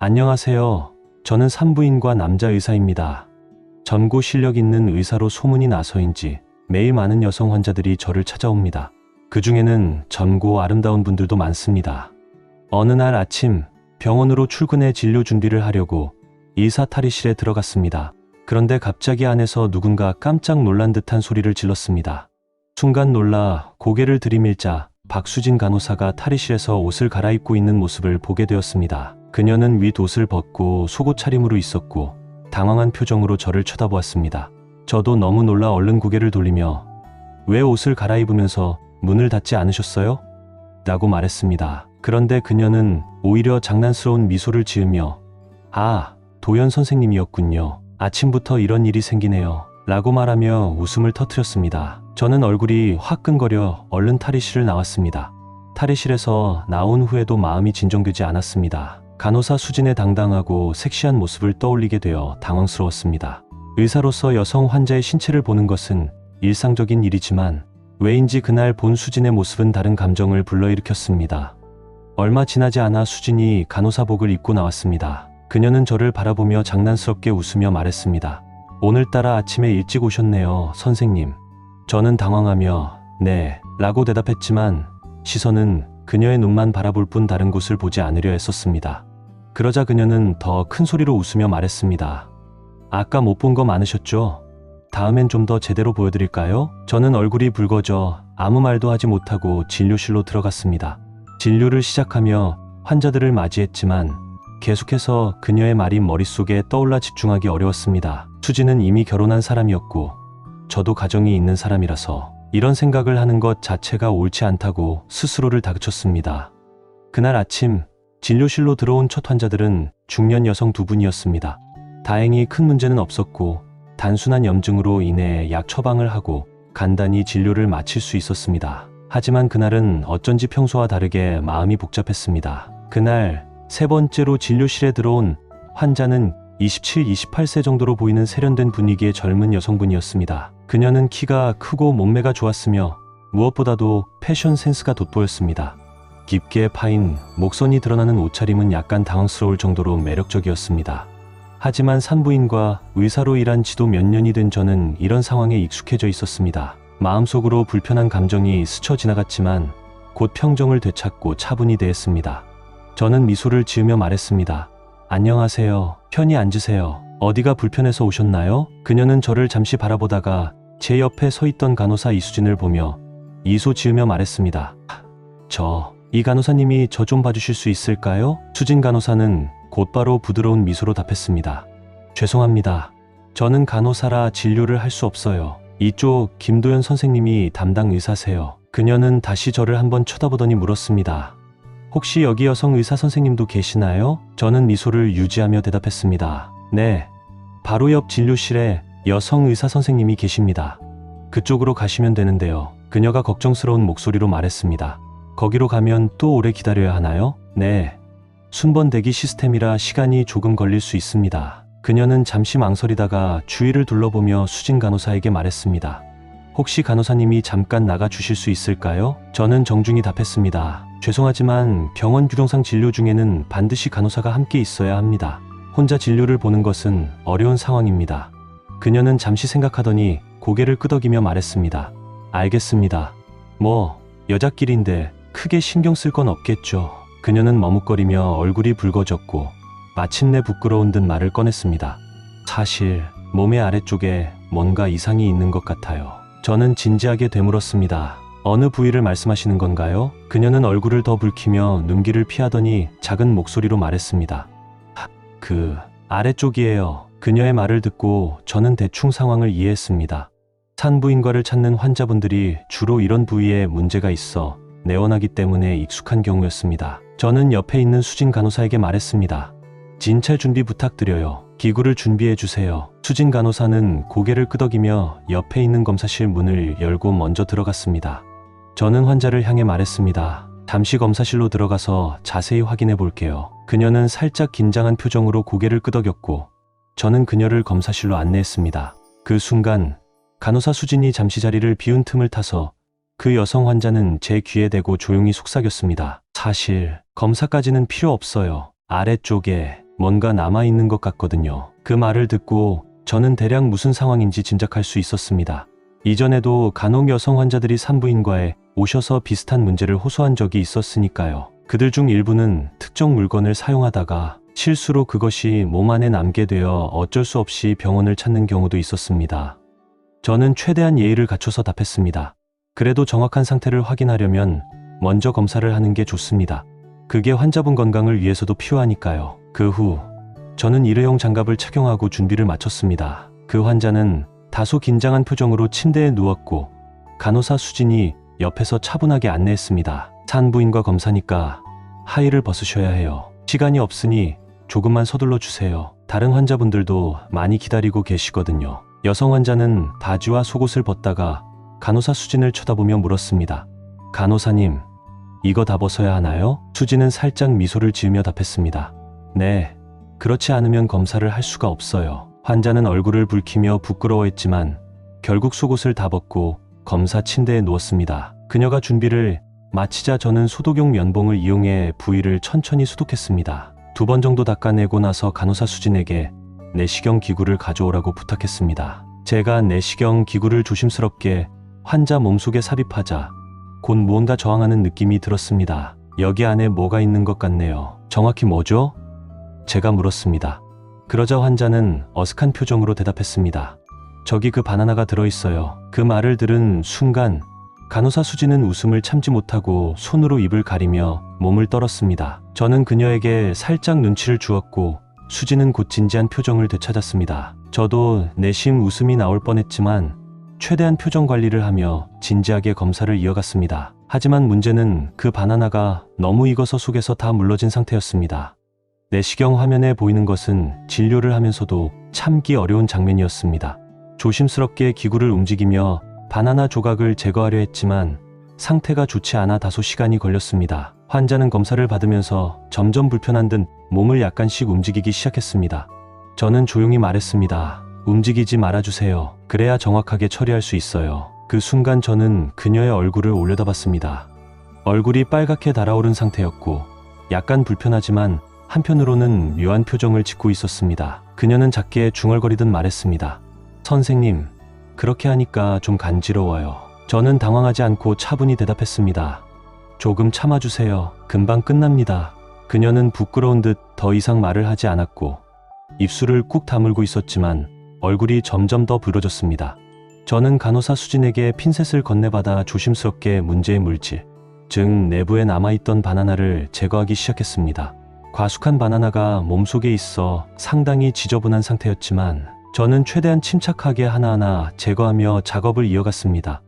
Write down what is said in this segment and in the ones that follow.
안녕하세요. 저는 산부인과 남자 의사입니다. 전고 실력 있는 의사로 소문이 나서인지 매일 많은 여성 환자들이 저를 찾아옵니다. 그 중에는 젊고 아름다운 분들도 많습니다. 어느 날 아침 병원으로 출근해 진료 준비를 하려고 의사 탈의실에 들어갔습니다. 그런데 갑자기 안에서 누군가 깜짝 놀란 듯한 소리를 질렀습니다. 순간 놀라 고개를 들이밀자 박수진 간호사가 탈의실에서 옷을 갈아입고 있는 모습을 보게 되었습니다. 그녀는 윗옷을 벗고 속옷 차림으로 있었고 당황한 표정으로 저를 쳐다보았습니다. 저도 너무 놀라 얼른 고개를 돌리며 왜 옷을 갈아입으면서 문을 닫지 않으셨어요? 라고 말했습니다. 그런데 그녀는 오히려 장난스러운 미소를 지으며 아, 도연 선생님이었군요. 아침부터 이런 일이 생기네요. 라고 말하며 웃음을 터뜨렸습니다. 저는 얼굴이 화끈거려 얼른 탈의실을 나왔습니다. 탈의실에서 나온 후에도 마음이 진정되지 않았습니다. 간호사 수진의 당당하고 섹시한 모습을 떠올리게 되어 당황스러웠습니다. 의사로서 여성 환자의 신체를 보는 것은 일상적인 일이지만 왜인지 그날 본 수진의 모습은 다른 감정을 불러일으켰습니다. 얼마 지나지 않아 수진이 간호사복을 입고 나왔습니다. 그녀는 저를 바라보며 장난스럽게 웃으며 말했습니다. 오늘따라 아침에 일찍 오셨네요, 선생님. 저는 당황하며 네, 라고 대답했지만 시선은 그녀의 눈만 바라볼 뿐 다른 곳을 보지 않으려 했었습니다. 그러자 그녀는 더 큰 소리로 웃으며 말했습니다. 아까 못 본 거 많으셨죠? 다음엔 좀 더 제대로 보여드릴까요? 저는 얼굴이 붉어져 아무 말도 하지 못하고 진료실로 들어갔습니다. 진료를 시작하며 환자들을 맞이했지만 계속해서 그녀의 말이 머릿속에 떠올라 집중하기 어려웠습니다. 수진은 이미 결혼한 사람이었고 저도 가정이 있는 사람이라서 이런 생각을 하는 것 자체가 옳지 않다고 스스로를 다그쳤습니다. 그날 아침 진료실로 들어온 첫 환자들은 중년 여성 두 분이었습니다. 다행히 큰 문제는 없었고 단순한 염증으로 인해 약 처방을 하고 간단히 진료를 마칠 수 있었습니다. 하지만 그날은 어쩐지 평소와 다르게 마음이 복잡했습니다. 그날 세 번째로 진료실에 들어온 환자는 27, 28세 정도로 보이는 세련된 분위기의 젊은 여성분이었습니다. 그녀는 키가 크고 몸매가 좋았으며 무엇보다도 패션 센스가 돋보였습니다. 깊게 파인 목선이 드러나는 옷차림은 약간 당황스러울 정도로 매력적이었습니다. 하지만 산부인과 의사로 일한 지도 몇 년이 된 저는 이런 상황에 익숙해져 있었습니다. 마음속으로 불편한 감정이 스쳐 지나갔지만 곧 평정을 되찾고 차분히 대했습니다. 저는 미소를 지으며 말했습니다. 안녕하세요. 편히 앉으세요. 어디가 불편해서 오셨나요? 그녀는 저를 잠시 바라보다가 제 옆에 서 있던 간호사 이수진을 보며 이소 지으며 말했습니다. 이 간호사님이 저 좀 봐주실 수 있을까요? 수진 간호사는 곧바로 부드러운 미소로 답했습니다. 죄송합니다. 저는 간호사라 진료를 할 수 없어요. 이쪽 김도연 선생님이 담당 의사세요. 그녀는 다시 저를 한번 쳐다보더니 물었습니다. 혹시 여기 여성 의사 선생님도 계시나요? 저는 미소를 유지하며 대답했습니다. 네, 바로 옆 진료실에 여성 의사 선생님이 계십니다. 그쪽으로 가시면 되는데요. 그녀가 걱정스러운 목소리로 말했습니다. 거기로 가면 또 오래 기다려야 하나요? 네, 순번 대기 시스템이라 시간이 조금 걸릴 수 있습니다. 그녀는 잠시 망설이다가 주위를 둘러보며 수진 간호사에게 말했습니다. 혹시 간호사님이 잠깐 나가 주실 수 있을까요? 저는 정중히 답했습니다. 죄송하지만 병원 규정상 진료 중에는 반드시 간호사가 함께 있어야 합니다. 혼자 진료를 보는 것은 어려운 상황입니다. 그녀는 잠시 생각하더니 고개를 끄덕이며 말했습니다. 알겠습니다. 여자끼리인데 크게 신경 쓸 건 없겠죠. 그녀는 머뭇거리며 얼굴이 붉어졌고 마침내 부끄러운 듯 말을 꺼냈습니다. 사실 몸의 아래쪽에 뭔가 이상이 있는 것 같아요. 저는 진지하게 되물었습니다. 어느 부위를 말씀하시는 건가요? 그녀는 얼굴을 더 붉히며 눈길을 피하더니 작은 목소리로 말했습니다. 그 아래쪽이에요. 그녀의 말을 듣고 저는 대충 상황을 이해했습니다. 산부인과를 찾는 환자분들이 주로 이런 부위에 문제가 있어 내원하기 때문에 익숙한 경우였습니다. 저는 옆에 있는 수진 간호사에게 말했습니다. 진찰 준비 부탁드려요. 기구를 준비해 주세요. 수진 간호사는 고개를 끄덕이며 옆에 있는 검사실 문을 열고 먼저 들어갔습니다. 저는 환자를 향해 말했습니다. 잠시 검사실로 들어가서 자세히 확인해 볼게요. 그녀는 살짝 긴장한 표정으로 고개를 끄덕였고 저는 그녀를 검사실로 안내했습니다. 그 순간 간호사 수진이 잠시 자리를 비운 틈을 타서 그 여성 환자는 제 귀에 대고 조용히 속삭였습니다. 사실 검사까지는 필요 없어요. 아래쪽에 뭔가 남아있는 것 같거든요. 그 말을 듣고 저는 대략 무슨 상황인지 짐작할 수 있었습니다. 이전에도 간혹 여성 환자들이 산부인과에 오셔서 비슷한 문제를 호소한 적이 있었으니까요. 그들 중 일부는 특정 물건을 사용하다가 실수로 그것이 몸 안에 남게 되어 어쩔 수 없이 병원을 찾는 경우도 있었습니다. 저는 최대한 예의를 갖춰서 답했습니다. 그래도 정확한 상태를 확인하려면 먼저 검사를 하는 게 좋습니다. 그게 환자분 건강을 위해서도 필요하니까요. 그 후 저는 일회용 장갑을 착용하고 준비를 마쳤습니다. 그 환자는 다소 긴장한 표정으로 침대에 누웠고 간호사 수진이 옆에서 차분하게 안내했습니다. 산부인과 검사니까 하의를 벗으셔야 해요. 시간이 없으니 조금만 서둘러 주세요. 다른 환자분들도 많이 기다리고 계시거든요. 여성 환자는 바지와 속옷을 벗다가 간호사 수진을 쳐다보며 물었습니다. 간호사님, 이거 다 벗어야 하나요? 수진은 살짝 미소를 지으며 답했습니다. 네, 그렇지 않으면 검사를 할 수가 없어요. 환자는 얼굴을 붉히며 부끄러워했지만 결국 속옷을 다 벗고 검사 침대에 누웠습니다. 그녀가 준비를 마치자 저는 소독용 면봉을 이용해 부위를 천천히 소독했습니다. 2번 정도 닦아내고 나서 간호사 수진에게 내시경 기구를 가져오라고 부탁했습니다. 제가 내시경 기구를 조심스럽게 환자 몸속에 삽입하자 곧 무언가 저항하는 느낌이 들었습니다. 여기 안에 뭐가 있는 것 같네요. 정확히 뭐죠? 제가 물었습니다. 그러자 환자는 어색한 표정으로 대답했습니다. 저기 그 바나나가 들어있어요. 그 말을 들은 순간 간호사 수진은 웃음을 참지 못하고 손으로 입을 가리며 몸을 떨었습니다. 저는 그녀에게 살짝 눈치를 주었고 수진은 곧 진지한 표정을 되찾았습니다. 저도 내심 웃음이 나올 뻔했지만 최대한 표정 관리를 하며 진지하게 검사를 이어갔습니다. 하지만 문제는 그 바나나가 너무 익어서 속에서 다 물러진 상태였습니다. 내시경 화면에 보이는 것은 진료를 하면서도 참기 어려운 장면이었습니다. 조심스럽게 기구를 움직이며 바나나 조각을 제거하려 했지만 상태가 좋지 않아 다소 시간이 걸렸습니다. 환자는 검사를 받으면서 점점 불편한 듯 몸을 약간씩 움직이기 시작했습니다. 저는 조용히 말했습니다. 움직이지 말아주세요. 그래야 정확하게 처리할 수 있어요. 그 순간 저는 그녀의 얼굴을 올려다봤습니다. 얼굴이 빨갛게 달아오른 상태였고 약간 불편하지만 한편으로는 묘한 표정을 짓고 있었습니다. 그녀는 작게 중얼거리듯 말했습니다. 선생님, 그렇게 하니까 좀 간지러워요. 저는 당황하지 않고 차분히 대답했습니다. 조금 참아주세요. 금방 끝납니다. 그녀는 부끄러운 듯 더 이상 말을 하지 않았고 입술을 꾹 다물고 있었지만 얼굴이 점점 더 붉어졌습니다. 저는 간호사 수진에게 핀셋을 건네받아 조심스럽게 문제의 물질, 즉 내부에 남아있던 바나나를 제거하기 시작했습니다. 과숙한 바나나가 몸속에 있어 상당히 지저분한 상태였지만 저는 최대한 침착하게 하나하나 제거하며 작업을 이어갔습니다.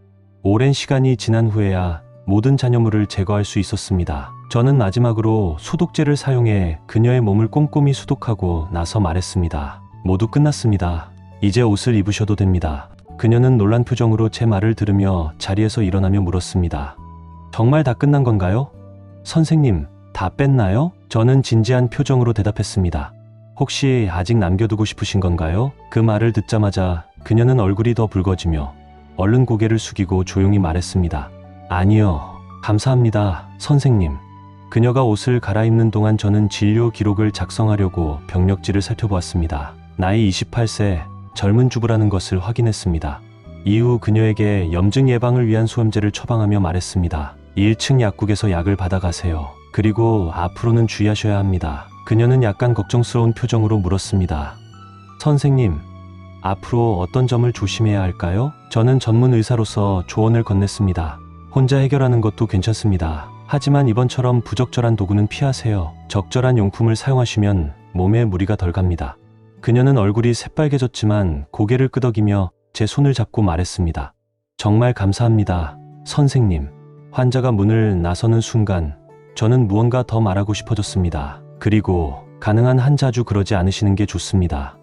오랜 시간이 지난 후에야 모든 잔여물을 제거할 수 있었습니다. 저는 마지막으로 소독제를 사용해 그녀의 몸을 꼼꼼히 소독하고 나서 말했습니다. 모두 끝났습니다. 이제 옷을 입으셔도 됩니다. 그녀는 놀란 표정으로 제 말을 들으며 자리에서 일어나며 물었습니다. 정말 다 끝난 건가요? 선생님, 다 뺐나요? 저는 진지한 표정으로 대답했습니다. 혹시 아직 남겨두고 싶으신 건가요? 그 말을 듣자마자 그녀는 얼굴이 더 붉어지며 얼른 고개를 숙이고 조용히 말했습니다. 아니요, 감사합니다, 선생님. 그녀가 옷을 갈아입는 동안 저는 진료 기록을 작성하려고 병력지를 살펴보았습니다. 나이 28세, 젊은 주부라는 것을 확인했습니다. 이후 그녀에게 염증 예방을 위한 소염제를 처방하며 말했습니다. 1층 약국에서 약을 받아가세요. 그리고 앞으로는 주의하셔야 합니다. 그녀는 약간 걱정스러운 표정으로 물었습니다. 선생님, 앞으로 어떤 점을 조심해야 할까요? 저는 전문 의사로서 조언을 건넸습니다. 혼자 해결하는 것도 괜찮습니다. 하지만 이번처럼 부적절한 도구는 피하세요. 적절한 용품을 사용하시면 몸에 무리가 덜 갑니다. 그녀는 얼굴이 새빨개졌지만 고개를 끄덕이며 제 손을 잡고 말했습니다. 정말 감사합니다, 선생님. 환자가 문을 나서는 순간 저는 무언가 더 말하고 싶어졌습니다. 그리고 가능한 한 자주 그러지 않으시는 게 좋습니다.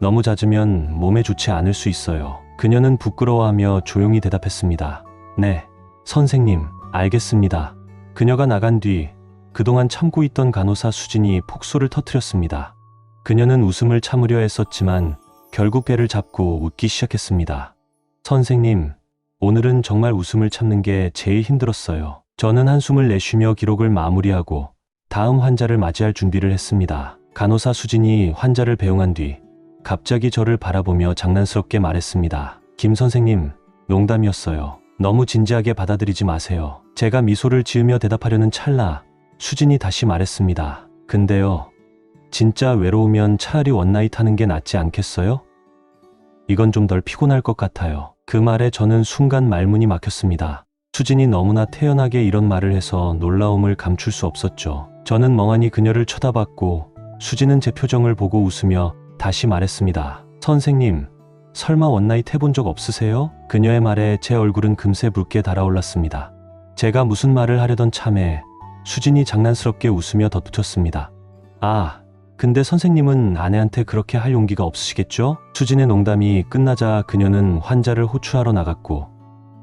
너무 잦으면 몸에 좋지 않을 수 있어요. 그녀는 부끄러워하며 조용히 대답했습니다. 네, 선생님, 알겠습니다. 그녀가 나간 뒤 그동안 참고 있던 간호사 수진이 폭소를 터뜨렸습니다. 그녀는 웃음을 참으려 했었지만 결국 배를 잡고 웃기 시작했습니다. 선생님, 오늘은 정말 웃음을 참는 게 제일 힘들었어요. 저는 한숨을 내쉬며 기록을 마무리하고 다음 환자를 맞이할 준비를 했습니다. 간호사 수진이 환자를 배웅한 뒤 갑자기 저를 바라보며 장난스럽게 말했습니다. 김 선생님, 농담이었어요. 너무 진지하게 받아들이지 마세요. 제가 미소를 지으며 대답하려는 찰나 수진이 다시 말했습니다. 근데요, 진짜 외로우면 차라리 원나잇 하는 게 낫지 않겠어요? 이건 좀 덜 피곤할 것 같아요. 그 말에 저는 순간 말문이 막혔습니다. 수진이 너무나 태연하게 이런 말을 해서 놀라움을 감출 수 없었죠. 저는 멍하니 그녀를 쳐다봤고 수진은 제 표정을 보고 웃으며 다시 말했습니다. 선생님, 설마 원나잇 해본 적 없으세요? 그녀의 말에 제 얼굴은 금세 붉게 달아올랐습니다. 제가 무슨 말을 하려던 참에 수진이 장난스럽게 웃으며 덧붙였습니다. 아, 근데 선생님은 아내한테 그렇게 할 용기가 없으시겠죠? 수진의 농담이 끝나자 그녀는 환자를 호출하러 나갔고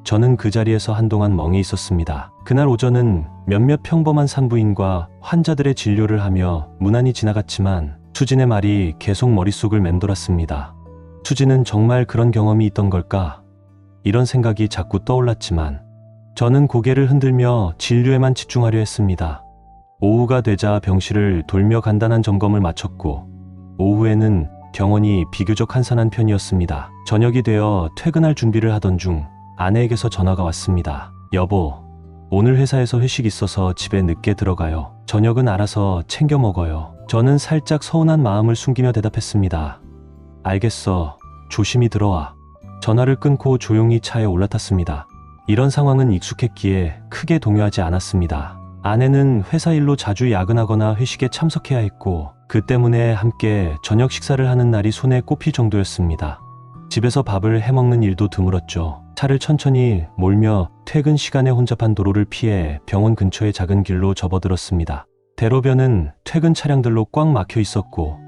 저는 그 자리에서 한동안 멍해 있었습니다. 그날 오전은 몇몇 평범한 산부인과 환자들의 진료를 하며 무난히 지나갔지만 수진의 말이 계속 머릿속을 맴돌았습니다. 수진은 정말 그런 경험이 있던 걸까? 이런 생각이 자꾸 떠올랐지만 저는 고개를 흔들며 진료에만 집중하려 했습니다. 오후가 되자 병실을 돌며 간단한 점검을 마쳤고 오후에는 병원이 비교적 한산한 편이었습니다. 저녁이 되어 퇴근할 준비를 하던 중 아내에게서 전화가 왔습니다. 여보, 오늘 회사에서 회식 있어서 집에 늦게 들어가요. 저녁은 알아서 챙겨 먹어요. 저는 살짝 서운한 마음을 숨기며 대답했습니다. 알겠어. 조심히 들어와. 전화를 끊고 조용히 차에 올라탔습니다. 이런 상황은 익숙했기에 크게 동요하지 않았습니다. 아내는 회사 일로 자주 야근하거나 회식에 참석해야 했고 그 때문에 함께 저녁 식사를 하는 날이 손에 꼽힐 정도였습니다. 집에서 밥을 해먹는 일도 드물었죠. 차를 천천히 몰며 퇴근 시간에 혼잡한 도로를 피해 병원 근처의 작은 길로 접어들었습니다. 대로변은 퇴근 차량들로 꽉 막혀 있었고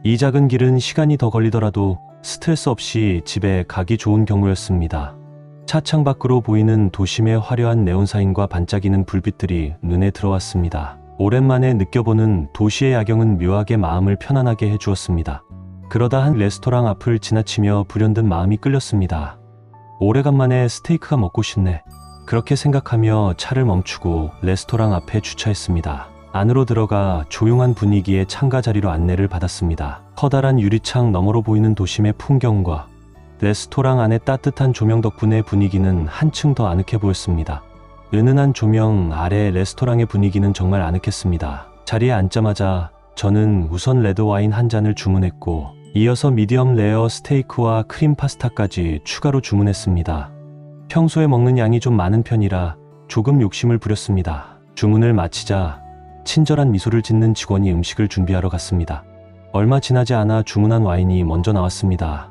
이 작은 길은 시간이 더 걸리더라도 스트레스 없이 집에 가기 좋은 경우였습니다. 차창 밖으로 보이는 도심의 화려한 네온사인과 반짝이는 불빛들이 눈에 들어왔습니다. 오랜만에 느껴보는 도시의 야경은 묘하게 마음을 편안하게 해주었습니다. 그러다 한 레스토랑 앞을 지나치며 불현듯 마음이 끌렸습니다. 오래간만에 스테이크가 먹고 싶네. 그렇게 생각하며 차를 멈추고 레스토랑 앞에 주차했습니다. 안으로 들어가 조용한 분위기의 창가 자리로 안내를 받았습니다. 커다란 유리창 너머로 보이는 도심의 풍경과 레스토랑 안의 따뜻한 조명 덕분에 분위기는 한층 더 아늑해 보였습니다. 은은한 조명 아래 레스토랑의 분위기는 정말 아늑했습니다. 자리에 앉자마자 저는 우선 레드와인 한 잔을 주문했고 이어서 미디엄 레어 스테이크와 크림 파스타까지 추가로 주문했습니다. 평소에 먹는 양이 좀 많은 편이라 조금 욕심을 부렸습니다. 주문을 마치자 친절한 미소를 짓는 직원이 음식을 준비하러 갔습니다. 얼마 지나지 않아 주문한 와인이 먼저 나왔습니다.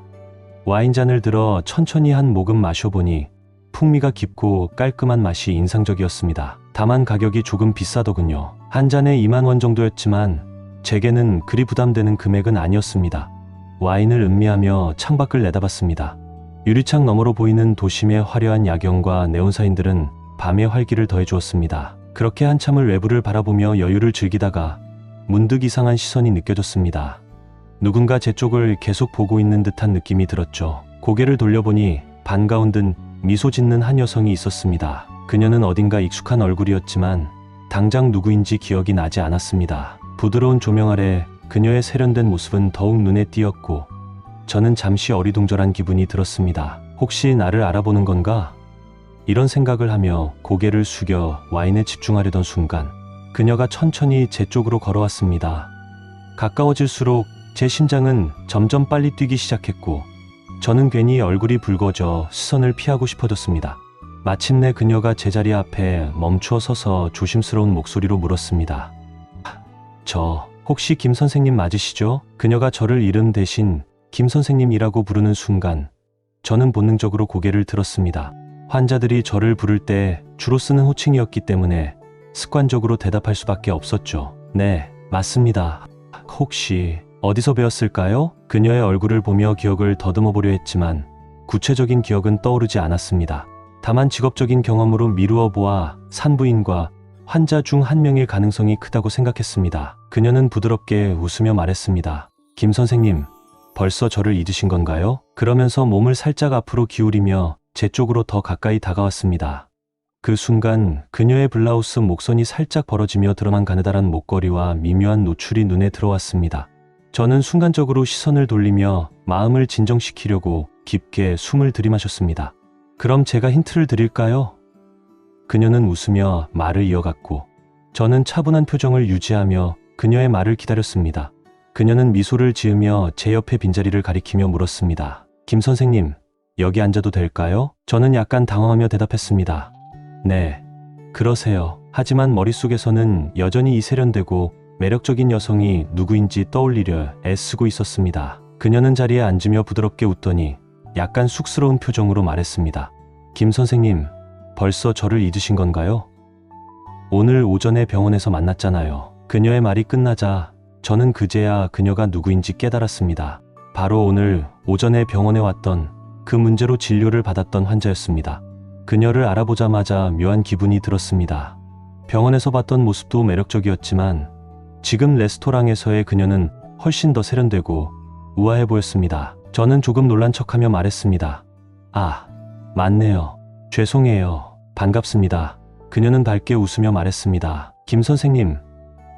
와인잔을 들어 천천히 한 모금 마셔보니 풍미가 깊고 깔끔한 맛이 인상적이었습니다. 다만 가격이 조금 비싸더군요. 한 잔에 2만 원 정도였지만 제게는 그리 부담되는 금액은 아니었습니다. 와인을 음미하며 창밖을 내다봤습니다. 유리창 너머로 보이는 도심의 화려한 야경과 네온사인들은 밤의 활기를 더해주었습니다. 그렇게 한참을 외부를 바라보며 여유를 즐기다가 문득 이상한 시선이 느껴졌습니다. 누군가 제 쪽을 계속 보고 있는 듯한 느낌이 들었죠. 고개를 돌려보니 반가운 듯 미소 짓는 한 여성이 있었습니다. 그녀는 어딘가 익숙한 얼굴이었지만 당장 누구인지 기억이 나지 않았습니다. 부드러운 조명 아래 그녀의 세련된 모습은 더욱 눈에 띄었고 저는 잠시 어리둥절한 기분이 들었습니다. 혹시 나를 알아보는 건가? 이런 생각을 하며 고개를 숙여 와인에 집중하려던 순간 그녀가 천천히 제 쪽으로 걸어왔습니다. 가까워질수록 제 심장은 점점 빨리 뛰기 시작했고 저는 괜히 얼굴이 붉어져 시선을 피하고 싶어졌습니다. 마침내 그녀가 제 자리 앞에 멈추어 서서 조심스러운 목소리로 물었습니다. 저 혹시 김 선생님 맞으시죠? 그녀가 저를 이름 대신 김 선생님이라고 부르는 순간 저는 본능적으로 고개를 들었습니다. 환자들이 저를 부를 때 주로 쓰는 호칭이었기 때문에 습관적으로 대답할 수밖에 없었죠. 네, 맞습니다. 혹시 어디서 배웠을까요? 그녀의 얼굴을 보며 기억을 더듬어 보려 했지만 구체적인 기억은 떠오르지 않았습니다. 다만 직업적인 경험으로 미루어 보아 산부인과 환자 중 한 명일 가능성이 크다고 생각했습니다. 그녀는 부드럽게 웃으며 말했습니다. 김 선생님, 벌써 저를 잊으신 건가요? 그러면서 몸을 살짝 앞으로 기울이며 제 쪽으로 더 가까이 다가왔습니다. 그 순간 그녀의 블라우스 목선이 살짝 벌어지며 드러난 가느다란 목걸이와 미묘한 노출이 눈에 들어왔습니다. 저는 순간적으로 시선을 돌리며 마음을 진정시키려고 깊게 숨을 들이마셨습니다. 그럼 제가 힌트를 드릴까요? 그녀는 웃으며 말을 이어갔고 저는 차분한 표정을 유지하며 그녀의 말을 기다렸습니다. 그녀는 미소를 지으며 제 옆에 빈자리를 가리키며 물었습니다. 김 선생님, 여기 앉아도 될까요? 저는 약간 당황하며 대답했습니다. 네, 그러세요. 하지만 머릿속에서는 여전히 이 세련되고 매력적인 여성이 누구인지 떠올리려 애쓰고 있었습니다. 그녀는 자리에 앉으며 부드럽게 웃더니 약간 쑥스러운 표정으로 말했습니다. 김 선생님, 벌써 저를 잊으신 건가요? 오늘 오전에 병원에서 만났잖아요. 그녀의 말이 끝나자 저는 그제야 그녀가 누구인지 깨달았습니다. 바로 오늘 오전에 병원에 왔던 그 문제로 진료를 받았던 환자였습니다. 그녀를 알아보자마자 묘한 기분이 들었습니다. 병원에서 봤던 모습도 매력적이었지만 지금 레스토랑에서의 그녀는 훨씬 더 세련되고 우아해 보였습니다. 저는 조금 놀란 척하며 말했습니다. 아, 맞네요. 죄송해요. 반갑습니다. 그녀는 밝게 웃으며 말했습니다. 김 선생님,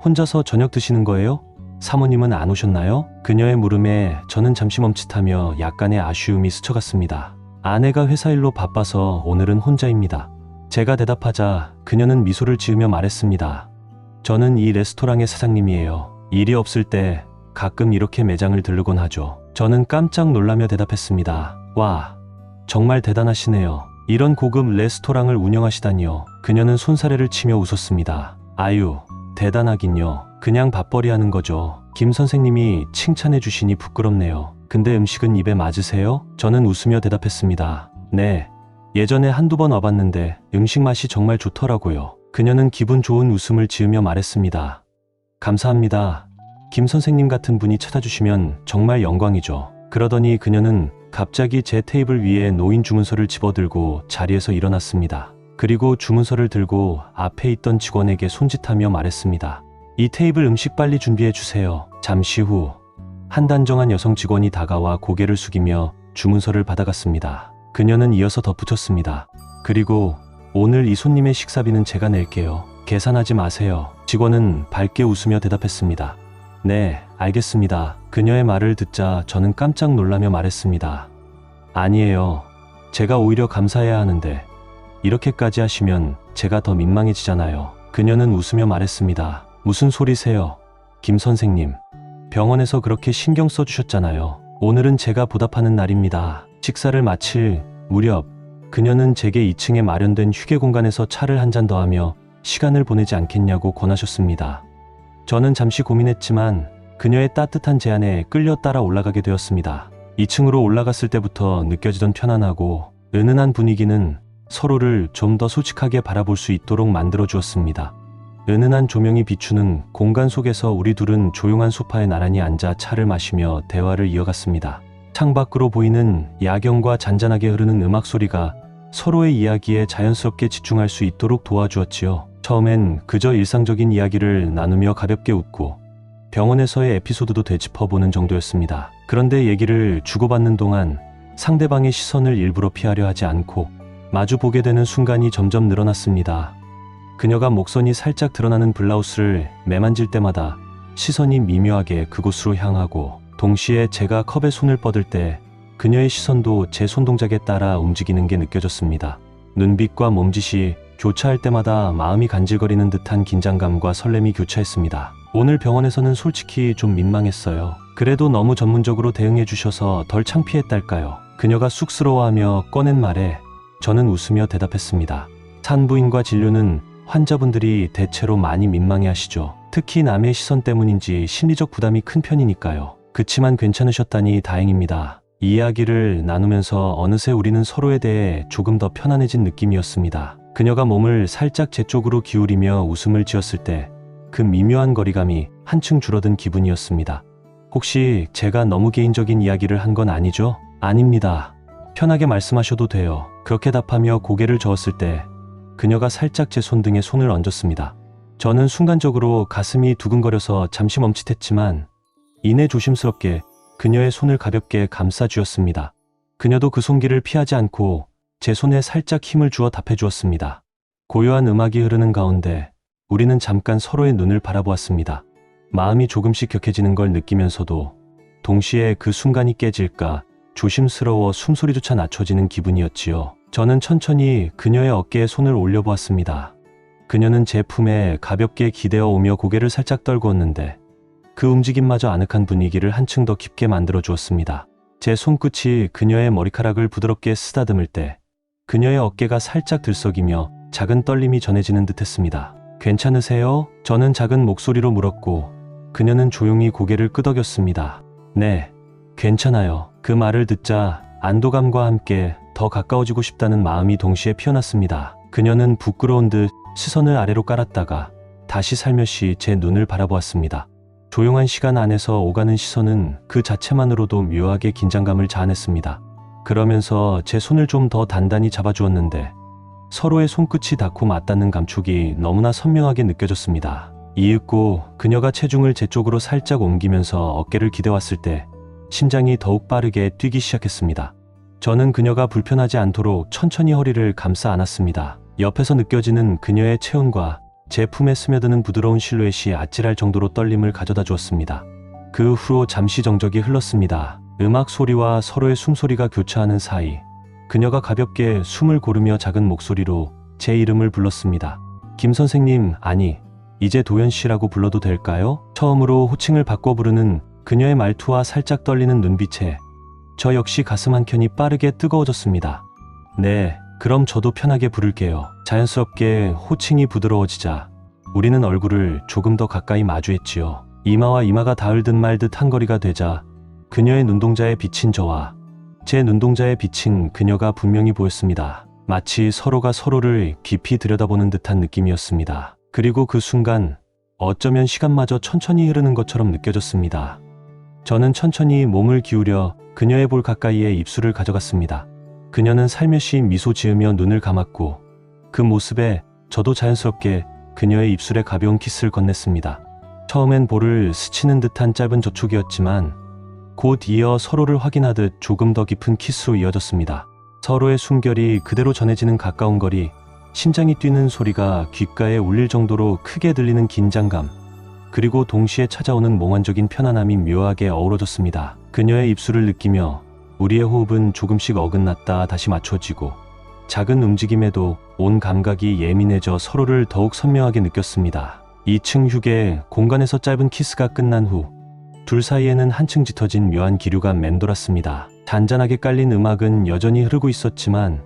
혼자서 저녁 드시는 거예요? 사모님은 안 오셨나요? 그녀의 물음에 저는 잠시 멈칫하며 약간의 아쉬움이 스쳐갔습니다. 아내가 회사 일로 바빠서 오늘은 혼자입니다. 제가 대답하자 그녀는 미소를 지으며 말했습니다. 저는 이 레스토랑의 사장님이에요. 일이 없을 때 가끔 이렇게 매장을 들르곤 하죠. 저는 깜짝 놀라며 대답했습니다. 와, 정말 대단하시네요. 이런 고급 레스토랑을 운영하시다니요. 그녀는 손사래를 치며 웃었습니다. 아유, 대단하긴요. 그냥 밥벌이 하는 거죠. 김 선생님이 칭찬해 주시니 부끄럽네요. 근데 음식은 입에 맞으세요? 저는 웃으며 대답했습니다. 네, 예전에 한두 번 와봤는데 음식 맛이 정말 좋더라고요. 그녀는 기분 좋은 웃음을 지으며 말했습니다. 감사합니다. 김 선생님 같은 분이 찾아주시면 정말 영광이죠. 그러더니 그녀는 갑자기 제 테이블 위에 놓인 주문서를 집어들고 자리에서 일어났습니다. 그리고 주문서를 들고 앞에 있던 직원에게 손짓하며 말했습니다. 이 테이블 음식 빨리 준비해 주세요. 잠시 후 한 단정한 여성 직원이 다가와 고개를 숙이며 주문서를 받아갔습니다. 그녀는 이어서 덧붙였습니다. 그리고 오늘 이 손님의 식사비는 제가 낼게요. 계산하지 마세요. 직원은 밝게 웃으며 대답했습니다. 네, 알겠습니다. 그녀의 말을 듣자 저는 깜짝 놀라며 말했습니다. 아니에요. 제가 오히려 감사해야 하는데 이렇게까지 하시면 제가 더 민망해지잖아요. 그녀는 웃으며 말했습니다. 무슨 소리세요? 김 선생님, 병원에서 그렇게 신경 써주셨잖아요. 오늘은 제가 보답하는 날입니다. 식사를 마칠 무렵 그녀는 제게 2층에 마련된 휴게 공간에서 차를 한 잔 더 하며 시간을 보내지 않겠냐고 권하셨습니다. 저는 잠시 고민했지만 그녀의 따뜻한 제안에 끌려 따라 올라가게 되었습니다. 2층으로 올라갔을 때부터 느껴지던 편안하고 은은한 분위기는 서로를 좀 더 솔직하게 바라볼 수 있도록 만들어 주었습니다. 은은한 조명이 비추는 공간 속에서 우리 둘은 조용한 소파에 나란히 앉아 차를 마시며 대화를 이어갔습니다. 창밖으로 보이는 야경과 잔잔하게 흐르는 음악 소리가 서로의 이야기에 자연스럽게 집중할 수 있도록 도와주었지요. 처음엔 그저 일상적인 이야기를 나누며 가볍게 웃고 병원에서의 에피소드도 되짚어보는 정도였습니다. 그런데 얘기를 주고받는 동안 상대방의 시선을 일부러 피하려 하지 않고 마주 보게 되는 순간이 점점 늘어났습니다. 그녀가 목선이 살짝 드러나는 블라우스를 매만질 때마다 시선이 미묘하게 그곳으로 향하고 동시에 제가 컵에 손을 뻗을 때 그녀의 시선도 제 손동작에 따라 움직이는 게 느껴졌습니다. 눈빛과 몸짓이 교차할 때마다 마음이 간질거리는 듯한 긴장감과 설렘이 교차했습니다. 오늘 병원에서는 솔직히 좀 민망했어요. 그래도 너무 전문적으로 대응해 주셔서 덜 창피했달까요? 그녀가 쑥스러워하며 꺼낸 말에 저는 웃으며 대답했습니다. 산부인과 진료는 환자분들이 대체로 많이 민망해하시죠. 특히 남의 시선 때문인지 심리적 부담이 큰 편이니까요. 그치만 괜찮으셨다니 다행입니다. 이 이야기를 나누면서 어느새 우리는 서로에 대해 조금 더 편안해진 느낌이었습니다. 그녀가 몸을 살짝 제 쪽으로 기울이며 웃음을 지었을 때 그 미묘한 거리감이 한층 줄어든 기분이었습니다. 혹시 제가 너무 개인적인 이야기를 한 건 아니죠? 아닙니다. 편하게 말씀하셔도 돼요. 그렇게 답하며 고개를 저었을 때 그녀가 살짝 제 손등에 손을 얹었습니다. 저는 순간적으로 가슴이 두근거려서 잠시 멈칫했지만 이내 조심스럽게 그녀의 손을 가볍게 감싸주었습니다. 그녀도 그 손길을 피하지 않고 제 손에 살짝 힘을 주어 답해주었습니다. 고요한 음악이 흐르는 가운데 우리는 잠깐 서로의 눈을 바라보았습니다. 마음이 조금씩 격해지는 걸 느끼면서도 동시에 그 순간이 깨질까 조심스러워 숨소리조차 낮춰지는 기분이었지요. 저는 천천히 그녀의 어깨에 손을 올려보았습니다. 그녀는 제 품에 가볍게 기대어 오며 고개를 살짝 떨구었는데 그 움직임마저 아늑한 분위기를 한층 더 깊게 만들어 주었습니다. 제 손끝이 그녀의 머리카락을 부드럽게 쓰다듬을 때 그녀의 어깨가 살짝 들썩이며 작은 떨림이 전해지는 듯했습니다. 괜찮으세요? 저는 작은 목소리로 물었고 그녀는 조용히 고개를 끄덕였습니다. 네, 괜찮아요. 그 말을 듣자 안도감과 함께 더 가까워지고 싶다는 마음이 동시에 피어났습니다. 그녀는 부끄러운 듯 시선을 아래로 깔았다가 다시 살며시 제 눈을 바라보았습니다. 조용한 시간 안에서 오가는 시선은 그 자체만으로도 묘하게 긴장감을 자아냈습니다. 그러면서 제 손을 좀 더 단단히 잡아주었는데 서로의 손끝이 닿고 맞닿는 감촉이 너무나 선명하게 느껴졌습니다. 이윽고 그녀가 체중을 제 쪽으로 살짝 옮기면서 어깨를 기대왔을 때 심장이 더욱 빠르게 뛰기 시작했습니다. 저는 그녀가 불편하지 않도록 천천히 허리를 감싸 안았습니다. 옆에서 느껴지는 그녀의 체온과 제 품에 스며드는 부드러운 실루엣이 아찔할 정도로 떨림을 가져다 주었습니다. 그 후로 잠시 정적이 흘렀습니다. 음악 소리와 서로의 숨소리가 교차하는 사이 그녀가 가볍게 숨을 고르며 작은 목소리로 제 이름을 불렀습니다. 김 선생님, 아니, 이제 도연 씨라고 불러도 될까요? 처음으로 호칭을 바꿔 부르는 그녀의 말투와 살짝 떨리는 눈빛에 저 역시 가슴 한켠이 빠르게 뜨거워졌습니다. 네, 그럼 저도 편하게 부를게요. 자연스럽게 호칭이 부드러워지자 우리는 얼굴을 조금 더 가까이 마주했지요. 이마와 이마가 닿을 듯 말 듯 한 거리가 되자 그녀의 눈동자에 비친 저와 제 눈동자에 비친 그녀가 분명히 보였습니다. 마치 서로가 서로를 깊이 들여다보는 듯한 느낌이었습니다. 그리고 그 순간 어쩌면 시간마저 천천히 흐르는 것처럼 느껴졌습니다. 저는 천천히 몸을 기울여 그녀의 볼 가까이에 입술을 가져갔습니다. 그녀는 살며시 미소 지으며 눈을 감았고 그 모습에 저도 자연스럽게 그녀의 입술에 가벼운 키스를 건넸습니다. 처음엔 볼을 스치는 듯한 짧은 접촉이었지만 곧 이어 서로를 확인하듯 조금 더 깊은 키스로 이어졌습니다. 서로의 숨결이 그대로 전해지는 가까운 거리, 심장이 뛰는 소리가 귓가에 울릴 정도로 크게 들리는 긴장감, 그리고 동시에 찾아오는 몽환적인 편안함이 묘하게 어우러졌습니다. 그녀의 입술을 느끼며 우리의 호흡은 조금씩 어긋났다 다시 맞춰지고 작은 움직임에도 온 감각이 예민해져 서로를 더욱 선명하게 느꼈습니다. 2층 휴게 공간에서 짧은 키스가 끝난 후 둘 사이에는 한층 짙어진 묘한 기류가 맴돌았습니다. 잔잔하게 깔린 음악은 여전히 흐르고 있었지만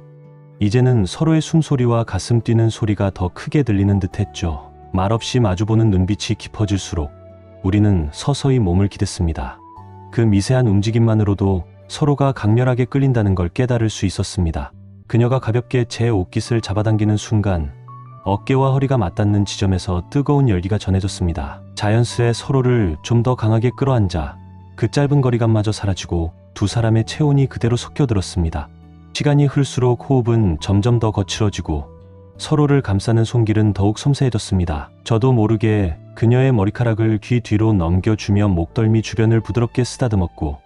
이제는 서로의 숨소리와 가슴 뛰는 소리가 더 크게 들리는 듯했죠. 말없이 마주보는 눈빛이 깊어질수록 우리는 서서히 몸을 기댔습니다. 그 미세한 움직임만으로도 서로가 강렬하게 끌린다는 걸 깨달을 수 있었습니다. 그녀가 가볍게 제 옷깃을 잡아당기는 순간 어깨와 허리가 맞닿는 지점에서 뜨거운 열기가 전해졌습니다. 자연스레 서로를 좀 더 강하게 끌어안자 그 짧은 거리감마저 사라지고 두 사람의 체온이 그대로 섞여들었습니다. 시간이 흘수록 호흡은 점점 더 거칠어지고 서로를 감싸는 손길은 더욱 섬세해졌습니다. 저도 모르게 그녀의 머리카락을 귀 뒤로 넘겨주며 목덜미 주변을 부드럽게 쓰다듬었고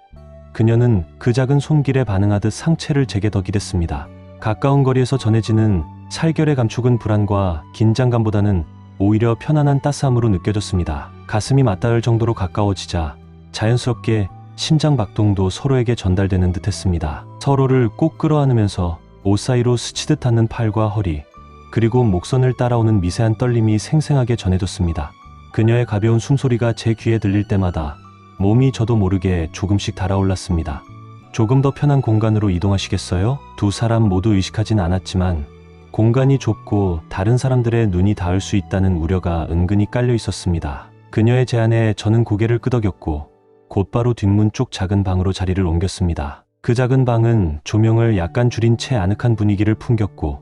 그녀는 그 작은 손길에 반응하듯 상체를 제게 더 기댔습니다. 가까운 거리에서 전해지는 살결의 감촉은 불안과 긴장감보다는 오히려 편안한 따스함으로 느껴졌습니다. 가슴이 맞닿을 정도로 가까워지자 자연스럽게 심장 박동도 서로에게 전달되는 듯했습니다. 서로를 꼭 끌어안으면서 옷 사이로 스치듯 닿는 팔과 허리, 그리고 목선을 따라오는 미세한 떨림이 생생하게 전해졌습니다. 그녀의 가벼운 숨소리가 제 귀에 들릴 때마다 몸이 저도 모르게 조금씩 달아올랐습니다. 조금 더 편한 공간으로 이동하시겠어요? 두 사람 모두 의식하진 않았지만 공간이 좁고 다른 사람들의 눈이 닿을 수 있다는 우려가 은근히 깔려 있었습니다. 그녀의 제안에 저는 고개를 끄덕였고 곧바로 뒷문 쪽 작은 방으로 자리를 옮겼습니다. 그 작은 방은 조명을 약간 줄인 채 아늑한 분위기를 풍겼고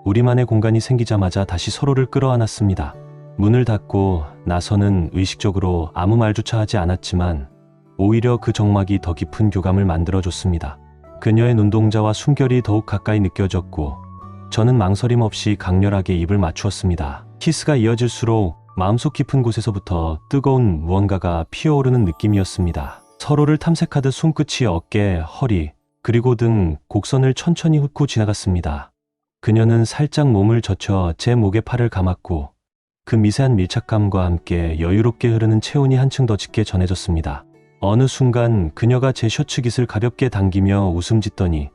우리만의 공간이 생기자마자 다시 서로를 끌어안았습니다. 문을 닫고 나서는 의식적으로 아무 말조차 하지 않았지만 오히려 그 정막이 더 깊은 교감을 만들어줬습니다. 그녀의 눈동자와 숨결이 더욱 가까이 느껴졌고 저는 망설임 없이 강렬하게 입을 맞추었습니다. 키스가 이어질수록 마음속 깊은 곳에서부터 뜨거운 무언가가 피어오르는 느낌이었습니다. 서로를 탐색하듯 손끝이 어깨, 허리, 그리고 등 곡선을 천천히 훑고 지나갔습니다. 그녀는 살짝 몸을 젖혀 제 목에 팔을 감았고 그 미세한 밀착감과 함께 여유롭게 흐르는 체온이 한층 더 짙게 전해졌습니다. 어느 순간 그녀가 제 셔츠 깃을 가볍게 당기며 웃음 짓더니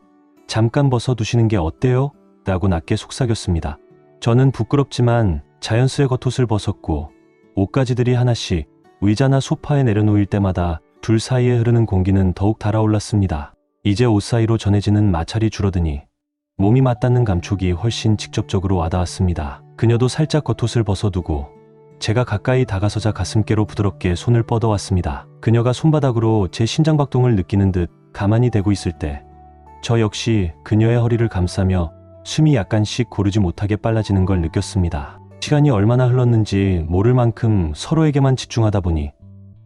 잠깐 벗어두시는 게 어때요? 라고 낮게 속삭였습니다. 저는 부끄럽지만 자연스레 겉옷을 벗었고 옷가지들이 하나씩 의자나 소파에 내려놓일 때마다 둘 사이에 흐르는 공기는 더욱 달아올랐습니다. 이제 옷 사이로 전해지는 마찰이 줄어드니 몸이 맞닿는 감촉이 훨씬 직접적으로 와닿았습니다. 그녀도 살짝 겉옷을 벗어두고 제가 가까이 다가서자 가슴께로 부드럽게 손을 뻗어왔습니다. 그녀가 손바닥으로 제 심장박동을 느끼는 듯 가만히 대고 있을 때 저 역시 그녀의 허리를 감싸며 숨이 약간씩 고르지 못하게 빨라지는 걸 느꼈습니다. 시간이 얼마나 흘렀는지 모를 만큼 서로에게만 집중하다 보니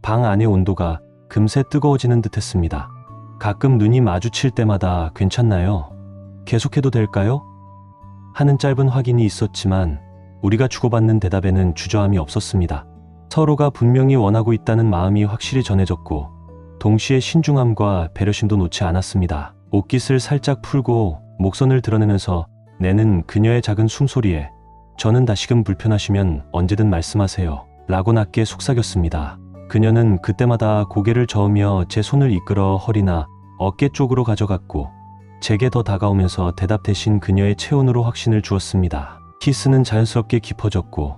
방 안의 온도가 금세 뜨거워지는 듯 했습니다. 가끔 눈이 마주칠 때마다 괜찮나요? 계속해도 될까요? 하는 짧은 확인이 있었지만 우리가 주고받는 대답에는 주저함이 없었습니다. 서로가 분명히 원하고 있다는 마음이 확실히 전해졌고 동시에 신중함과 배려심도 놓지 않았습니다. 옷깃을 살짝 풀고 목선을 드러내면서 내는 그녀의 작은 숨소리에 저는 다시금 불편하시면 언제든 말씀하세요 라고 낮게 속삭였습니다. 그녀는 그때마다 고개를 저으며 제 손을 이끌어 허리나 어깨 쪽으로 가져갔고 제게 더 다가오면서 대답 대신 그녀의 체온으로 확신을 주었습니다. 키스는 자연스럽게 깊어졌고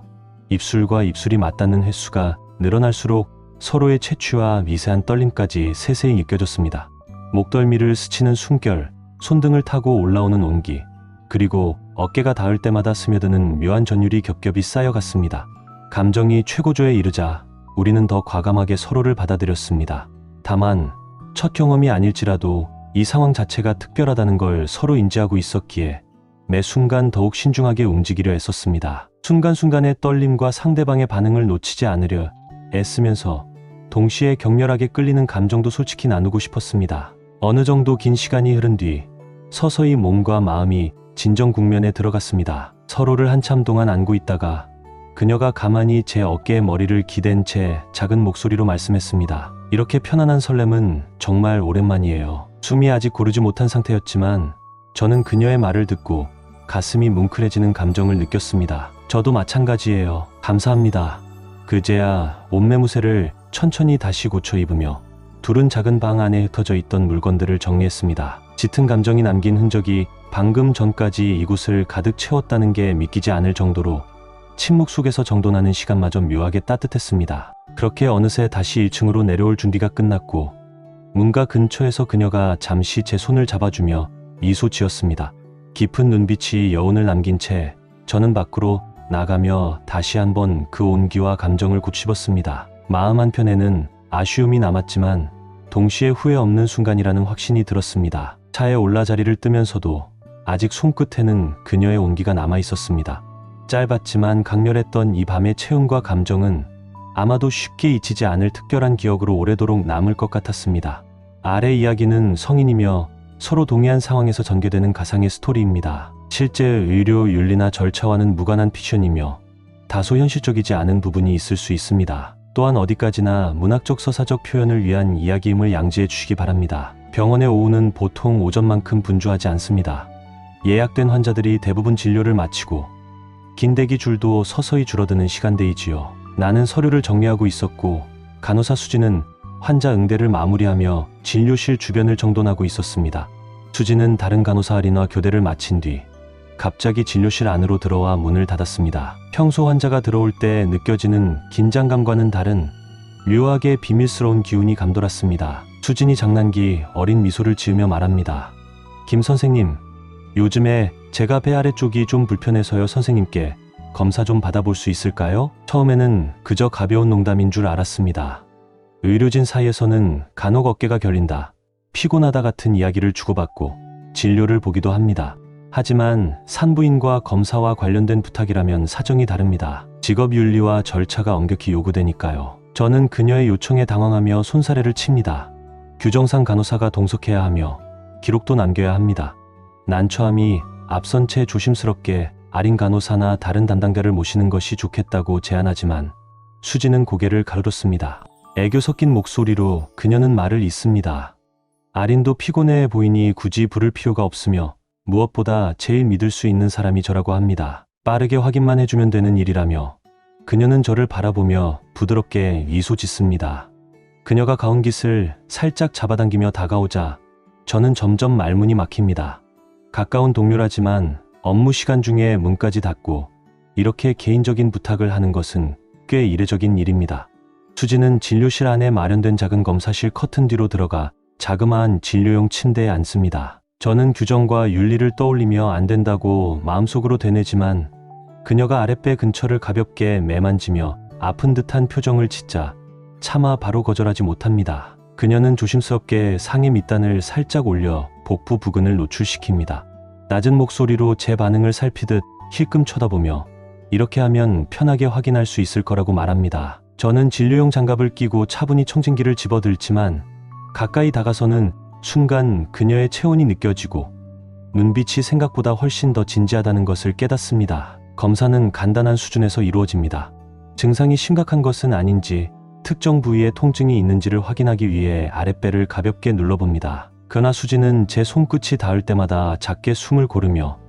입술과 입술이 맞닿는 횟수가 늘어날수록 서로의 채취와 미세한 떨림까지 세세히 느껴졌습니다. 목덜미를 스치는 숨결, 손등을 타고 올라오는 온기, 그리고 어깨가 닿을 때마다 스며드는 묘한 전율이 겹겹이 쌓여갔습니다. 감정이 최고조에 이르자 우리는 더 과감하게 서로를 받아들였습니다. 다만 첫 경험이 아닐지라도 이 상황 자체가 특별하다는 걸 서로 인지하고 있었기에 매 순간 더욱 신중하게 움직이려 애썼습니다. 순간순간의 떨림과 상대방의 반응을 놓치지 않으려 애쓰면서 동시에 격렬하게 끌리는 감정도 솔직히 나누고 싶었습니다. 어느 정도 긴 시간이 흐른 뒤 서서히 몸과 마음이 진정 국면에 들어갔습니다. 서로를 한참 동안 안고 있다가 그녀가 가만히 제 어깨에 머리를 기댄 채 작은 목소리로 말씀했습니다. 이렇게 편안한 설렘은 정말 오랜만이에요. 숨이 아직 고르지 못한 상태였지만 저는 그녀의 말을 듣고 가슴이 뭉클해지는 감정을 느꼈습니다. 저도 마찬가지예요. 감사합니다. 그제야 옷매무새를 천천히 다시 고쳐 입으며 둘은 작은 방 안에 흩어져 있던 물건들을 정리했습니다. 짙은 감정이 남긴 흔적이 방금 전까지 이곳을 가득 채웠다는 게 믿기지 않을 정도로 침묵 속에서 정돈하는 시간마저 묘하게 따뜻했습니다. 그렇게 어느새 다시 1층으로 내려올 준비가 끝났고 문가 근처에서 그녀가 잠시 제 손을 잡아주며 미소 지었습니다. 깊은 눈빛이 여운을 남긴 채 저는 밖으로 나가며 다시 한번 그 온기와 감정을 곱씹었습니다. 마음 한편에는 아쉬움이 남았지만 동시에 후회 없는 순간이라는 확신이 들었습니다. 차에 올라 자리를 뜨면서도 아직 손끝에는 그녀의 온기가 남아 있었습니다. 짧았지만 강렬했던 이 밤의 체온과 감정은 아마도 쉽게 잊히지 않을 특별한 기억으로 오래도록 남을 것 같았습니다. 아래 이야기는 성인이며 서로 동의한 상황에서 전개되는 가상의 스토리입니다. 실제 의료 윤리나 절차와는 무관한 피션이며 다소 현실적이지 않은 부분이 있을 수 있습니다. 또한 어디까지나 문학적 서사적 표현을 위한 이야기임을 양지해 주시기 바랍니다. 병원의 오후는 보통 오전만큼 분주하지 않습니다. 예약된 환자들이 대부분 진료를 마치고 긴 대기 줄도 서서히 줄어드는 시간대이지요. 나는 서류를 정리하고 있었고 간호사 수지는 환자 응대를 마무리하며 진료실 주변을 정돈하고 있었습니다. 수지는 다른 간호사 할인과 교대를 마친 뒤 갑자기 진료실 안으로 들어와 문을 닫았습니다. 평소 환자가 들어올 때 느껴지는 긴장감과는 다른 묘하게 비밀스러운 기운이 감돌았습니다. 수진이 장난기 어린 미소를 지으며 말합니다. 김 선생님, 요즘에 제가 배 아래쪽이 좀 불편해서요. 선생님께 검사 좀 받아볼 수 있을까요? 처음에는 그저 가벼운 농담인 줄 알았습니다. 의료진 사이에서는 간혹 어깨가 결린다, 피곤하다 같은 이야기를 주고받고 진료를 보기도 합니다. 하지만 산부인과 검사와 관련된 부탁이라면 사정이 다릅니다. 직업윤리와 절차가 엄격히 요구되니까요. 저는 그녀의 요청에 당황하며 손사래를 칩니다. 규정상 간호사가 동석해야 하며 기록도 남겨야 합니다. 난처함이 앞선 채 조심스럽게 아린 간호사나 다른 담당자를 모시는 것이 좋겠다고 제안하지만 수지는 고개를 가로렸습니다. 애교 섞인 목소리로 그녀는 말을 잇습니다. 아린도 피곤해 보이니 굳이 부를 필요가 없으며 무엇보다 제일 믿을 수 있는 사람이 저라고 합니다. 빠르게 확인만 해주면 되는 일이라며 그녀는 저를 바라보며 부드럽게 미소 짓습니다. 그녀가 가온 깃을 살짝 잡아당기며 다가오자 저는 점점 말문이 막힙니다. 가까운 동료라지만 업무 시간 중에 문까지 닫고 이렇게 개인적인 부탁을 하는 것은 꽤 이례적인 일입니다. 수지는 진료실 안에 마련된 작은 검사실 커튼 뒤로 들어가 자그마한 진료용 침대에 앉습니다. 저는 규정과 윤리를 떠올리며 안 된다고 마음속으로 되뇌지만 그녀가 아랫배 근처를 가볍게 매만지며 아픈 듯한 표정을 짓자 차마 바로 거절하지 못합니다. 그녀는 조심스럽게 상의 밑단을 살짝 올려 복부 부근을 노출시킵니다. 낮은 목소리로 제 반응을 살피듯 힐끔 쳐다보며 이렇게 하면 편하게 확인할 수 있을 거라고 말합니다. 저는 진료용 장갑을 끼고 차분히 청진기를 집어들지만 가까이 다가서는 순간 그녀의 체온이 느껴지고 눈빛이 생각보다 훨씬 더 진지하다는 것을 깨닫습니다. 검사는 간단한 수준에서 이루어집니다. 증상이 심각한 것은 아닌지 특정 부위에 통증이 있는지를 확인하기 위해 아랫배를 가볍게 눌러봅니다. 그러나 수지는 제 손끝이 닿을 때마다 작게 숨을 고르며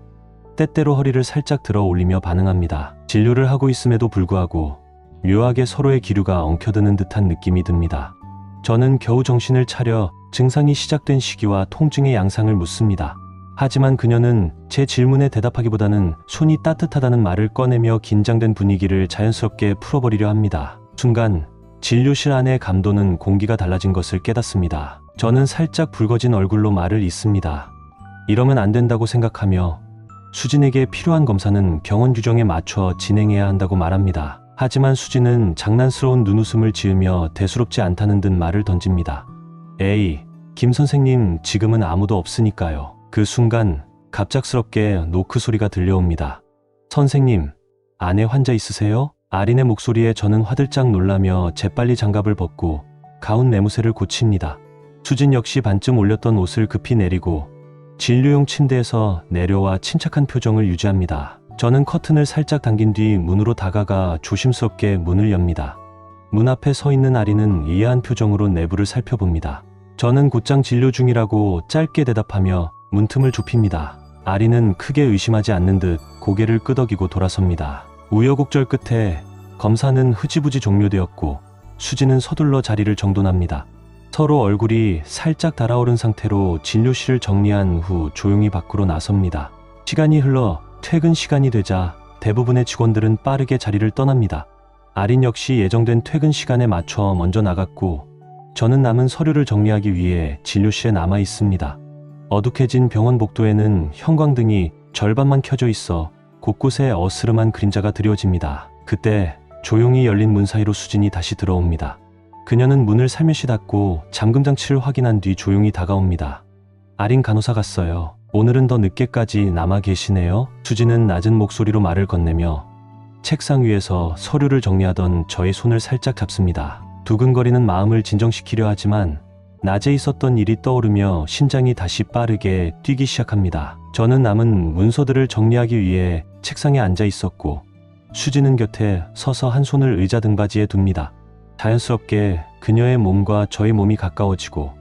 때때로 허리를 살짝 들어 올리며 반응합니다. 진료를 하고 있음에도 불구하고 묘하게 서로의 기류가 엉켜드는 듯한 느낌이 듭니다. 저는 겨우 정신을 차려 증상이 시작된 시기와 통증의 양상을 묻습니다. 하지만 그녀는 제 질문에 대답하기보다는 손이 따뜻하다는 말을 꺼내며 긴장된 분위기를 자연스럽게 풀어버리려 합니다. 순간 진료실 안의 감도는 공기가 달라진 것을 깨닫습니다. 저는 살짝 붉어진 얼굴로 말을 잇습니다. 이러면 안 된다고 생각하며 수진에게 필요한 검사는 병원 규정에 맞춰 진행해야 한다고 말합니다. 하지만 수진은 장난스러운 눈웃음을 지으며 대수롭지 않다는 듯 말을 던집니다. 에이, 김 선생님 지금은 아무도 없으니까요. 그 순간 갑작스럽게 노크 소리가 들려옵니다. 선생님, 안에 환자 있으세요? 아린의 목소리에 저는 화들짝 놀라며 재빨리 장갑을 벗고 가운 내무새를 고칩니다. 수진 역시 반쯤 올렸던 옷을 급히 내리고 진료용 침대에서 내려와 침착한 표정을 유지합니다. 저는 커튼을 살짝 당긴 뒤 문으로 다가가 조심스럽게 문을 엽니다. 문 앞에 서 있는 아린은 이해한 표정으로 내부를 살펴봅니다. 저는 곧장 진료 중이라고 짧게 대답하며 문틈을 좁힙니다. 아린은 크게 의심하지 않는 듯 고개를 끄덕이고 돌아섭니다. 우여곡절 끝에 검사는 흐지부지 종료되었고 수지는 서둘러 자리를 정돈합니다. 서로 얼굴이 살짝 달아오른 상태로 진료실을 정리한 후 조용히 밖으로 나섭니다. 시간이 흘러 퇴근 시간이 되자 대부분의 직원들은 빠르게 자리를 떠납니다. 아린 역시 예정된 퇴근 시간에 맞춰 먼저 나갔고 저는 남은 서류를 정리하기 위해 진료실에 남아 있습니다. 어둑해진 병원 복도에는 형광등이 절반만 켜져 있어 곳곳에 어스름한 그림자가 드리워집니다. 그때 조용히 열린 문 사이로 수진이 다시 들어옵니다. 그녀는 문을 살며시 닫고 잠금 장치를 확인한 뒤 조용히 다가옵니다. 아린 간호사 갔어요. 오늘은 더 늦게까지 남아 계시네요. 수진은 낮은 목소리로 말을 건네며 책상 위에서 서류를 정리하던 저의 손을 살짝 잡습니다. 두근거리는 마음을 진정시키려 하지만 낮에 있었던 일이 떠오르며 심장이 다시 빠르게 뛰기 시작합니다. 저는 남은 문서들을 정리하기 위해 책상에 앉아 있었고 수지는 곁에 서서 한 손을 의자 등받이에 둡니다. 자연스럽게 그녀의 몸과 저의 몸이 가까워지고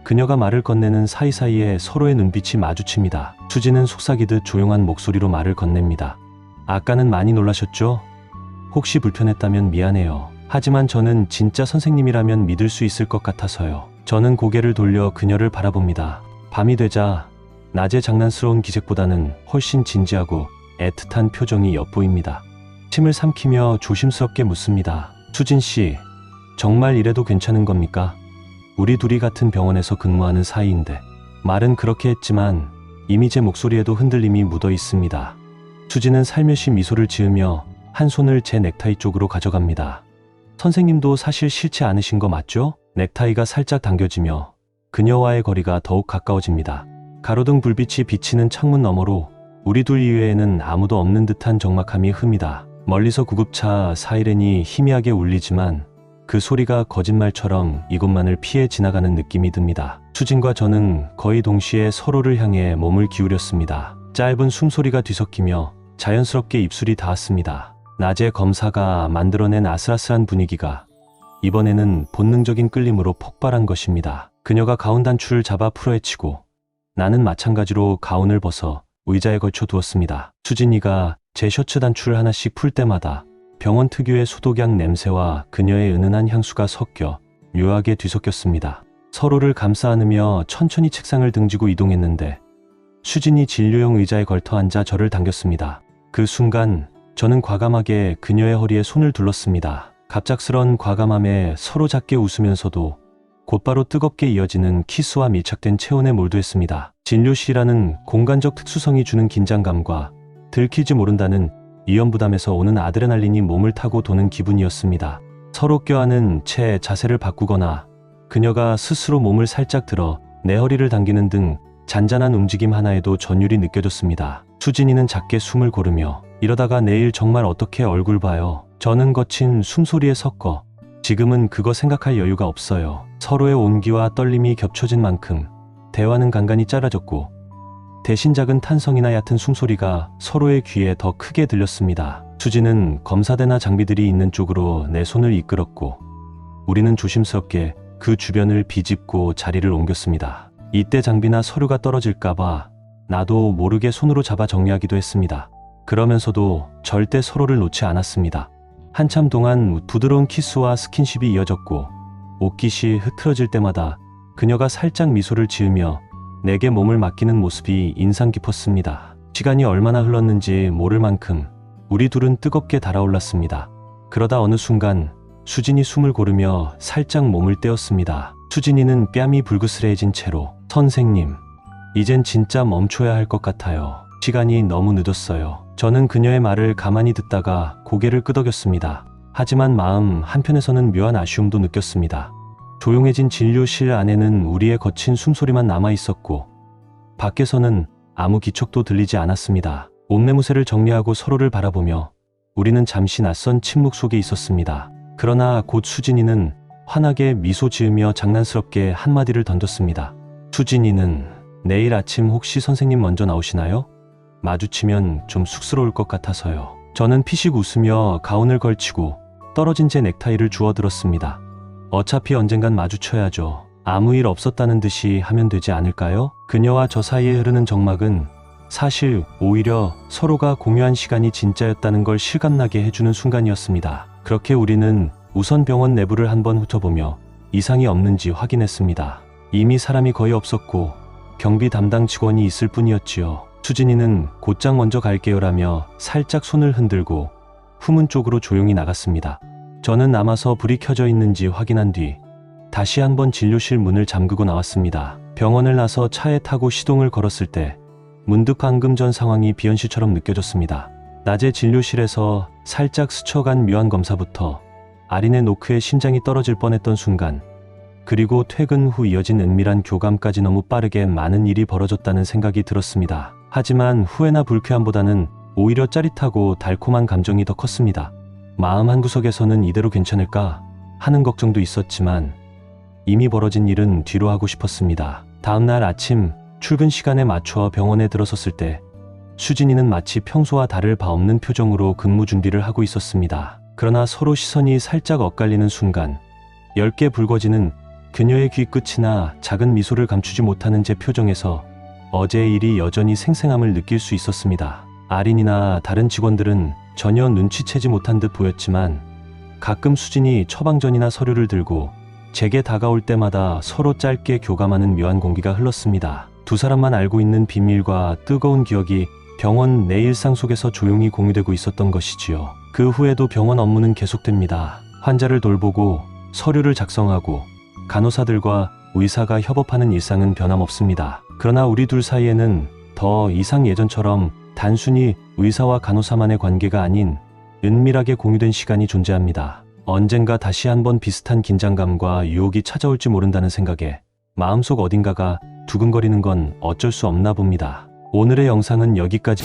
그녀가 말을 건네는 사이사이에 서로의 눈빛이 마주칩니다. 수지는 속삭이듯 조용한 목소리로 말을 건넵니다. 아까는 많이 놀라셨죠? 혹시 불편했다면 미안해요. 하지만 저는 진짜 선생님이라면 믿을 수 있을 것 같아서요. 저는 고개를 돌려 그녀를 바라봅니다. 밤이 되자 낮의 장난스러운 기색보다는 훨씬 진지하고 애틋한 표정이 엿보입니다. 침을 삼키며 조심스럽게 묻습니다. 수진 씨, 정말 이래도 괜찮은 겁니까? 우리 둘이 같은 병원에서 근무하는 사이인데. 말은 그렇게 했지만 이미 제 목소리에도 흔들림이 묻어 있습니다. 수지는 살며시 미소를 지으며 한 손을 제 넥타이 쪽으로 가져갑니다. 선생님도 사실 싫지 않으신 거 맞죠? 넥타이가 살짝 당겨지며 그녀와의 거리가 더욱 가까워집니다. 가로등 불빛이 비치는 창문 너머로 우리 둘 이외에는 아무도 없는 듯한 적막함이 흡니다. 멀리서 구급차 사이렌이 희미하게 울리지만 그 소리가 거짓말처럼 이곳만을 피해 지나가는 느낌이 듭니다. 수진과 저는 거의 동시에 서로를 향해 몸을 기울였습니다. 짧은 숨소리가 뒤섞이며 자연스럽게 입술이 닿았습니다. 낮에 검사가 만들어낸 아슬아슬한 분위기가 이번에는 본능적인 끌림으로 폭발한 것입니다. 그녀가 가운 단추를 잡아 풀어헤치고 나는 마찬가지로 가운을 벗어 의자에 걸쳐 두었습니다. 수진이가 제 셔츠 단추를 하나씩 풀 때마다 병원 특유의 소독약 냄새와 그녀의 은은한 향수가 섞여 묘하게 뒤섞였습니다. 서로를 감싸 안으며 천천히 책상을 등지고 이동했는데 수진이 진료용 의자에 걸터 앉아 저를 당겼습니다. 그 순간 저는 과감하게 그녀의 허리에 손을 둘렀습니다. 갑작스런 과감함에 서로 작게 웃으면서도 곧바로 뜨겁게 이어지는 키스와 밀착된 체온에 몰두했습니다. 진료실이라는 공간적 특수성이 주는 긴장감과 들킬지 모른다는 위험부담에서 오는 아드레날린이 몸을 타고 도는 기분이었습니다. 서로 껴안은 채 자세를 바꾸거나 그녀가 스스로 몸을 살짝 들어 내 허리를 당기는 등 잔잔한 움직임 하나에도 전율이 느껴졌습니다. 수진이는 작게 숨을 고르며 이러다가 내일 정말 어떻게 얼굴 봐요. 저는 거친 숨소리에 섞어 지금은 그거 생각할 여유가 없어요. 서로의 온기와 떨림이 겹쳐진 만큼 대화는 간간히 짧아졌고 대신 작은 탄성이나 얕은 숨소리가 서로의 귀에 더 크게 들렸습니다. 수진은 검사대나 장비들이 있는 쪽으로 내 손을 이끌었고 우리는 조심스럽게 그 주변을 비집고 자리를 옮겼습니다. 이때 장비나 서류가 떨어질까봐 나도 모르게 손으로 잡아 정리하기도 했습니다. 그러면서도 절대 서로를 놓지 않았습니다. 한참 동안 부드러운 키스와 스킨십이 이어졌고 옷깃이 흐트러질 때마다 그녀가 살짝 미소를 지으며 내게 몸을 맡기는 모습이 인상 깊었습니다. 시간이 얼마나 흘렀는지 모를 만큼 우리 둘은 뜨겁게 달아올랐습니다. 그러다 어느 순간 수진이 숨을 고르며 살짝 몸을 떼었습니다. 수진이는 뺨이 불그스레해진 채로 선생님, 이젠 진짜 멈춰야 할 것 같아요. 시간이 너무 늦었어요. 저는 그녀의 말을 가만히 듣다가 고개를 끄덕였습니다. 하지만 마음 한편에서는 묘한 아쉬움도 느꼈습니다. 조용해진 진료실 안에는 우리의 거친 숨소리만 남아있었고 밖에서는 아무 기척도 들리지 않았습니다. 옷매무새를 정리하고 서로를 바라보며 우리는 잠시 낯선 침묵 속에 있었습니다. 그러나 곧 수진이는 환하게 미소 지으며 장난스럽게 한마디를 던졌습니다. 수진이는 내일 아침 혹시 선생님 먼저 나오시나요? 마주치면 좀 쑥스러울 것 같아서요. 저는 피식 웃으며 가운을 걸치고 떨어진 제 넥타이를 주워들었습니다. 어차피 언젠간 마주쳐야죠. 아무 일 없었다는 듯이 하면 되지 않을까요? 그녀와 저 사이에 흐르는 정막은 사실 오히려 서로가 공유한 시간이 진짜였다는 걸 실감나게 해주는 순간이었습니다. 그렇게 우리는 우선 병원 내부를 한번 훑어보며 이상이 없는지 확인했습니다. 이미 사람이 거의 없었고 경비 담당 직원이 있을 뿐이었지요. 수진이는 곧장 먼저 갈게요라며 살짝 손을 흔들고 후문 쪽으로 조용히 나갔습니다. 저는 남아서 불이 켜져 있는지 확인한 뒤 다시 한번 진료실 문을 잠그고 나왔습니다. 병원을 나서 차에 타고 시동을 걸었을 때 문득 방금 전 상황이 비현실처럼 느껴졌습니다. 낮에 진료실에서 살짝 스쳐간 묘한 검사부터 아린의 노크에 심장이 떨어질 뻔했던 순간, 그리고 퇴근 후 이어진 은밀한 교감까지 너무 빠르게 많은 일이 벌어졌다는 생각이 들었습니다. 하지만 후회나 불쾌함보다는 오히려 짜릿하고 달콤한 감정이 더 컸습니다. 마음 한구석에서는 이대로 괜찮을까 하는 걱정도 있었지만 이미 벌어진 일은 뒤로 하고 싶었습니다. 다음날 아침 출근 시간에 맞춰 병원에 들어섰을 때 수진이는 마치 평소와 다를 바 없는 표정으로 근무 준비를 하고 있었습니다. 그러나 서로 시선이 살짝 엇갈리는 순간 엷게 붉어지는 그녀의 귀 끝이나 작은 미소를 감추지 못하는 제 표정에서 어제의 일이 여전히 생생함을 느낄 수 있었습니다. 아린이나 다른 직원들은 전혀 눈치채지 못한 듯 보였지만 가끔 수진이 처방전이나 서류를 들고 제게 다가올 때마다 서로 짧게 교감하는 묘한 공기가 흘렀습니다. 두 사람만 알고 있는 비밀과 뜨거운 기억이 병원 내 일상 속에서 조용히 공유되고 있었던 것이지요. 그 후에도 병원 업무는 계속됩니다. 환자를 돌보고 서류를 작성하고 간호사들과 의사가 협업하는 일상은 변함없습니다. 그러나 우리 둘 사이에는 더 이상 예전처럼 단순히 의사와 간호사만의 관계가 아닌 은밀하게 공유된 시간이 존재합니다. 언젠가 다시 한번 비슷한 긴장감과 유혹이 찾아올지 모른다는 생각에 마음속 어딘가가 두근거리는 건 어쩔 수 없나 봅니다. 오늘의 영상은 여기까지.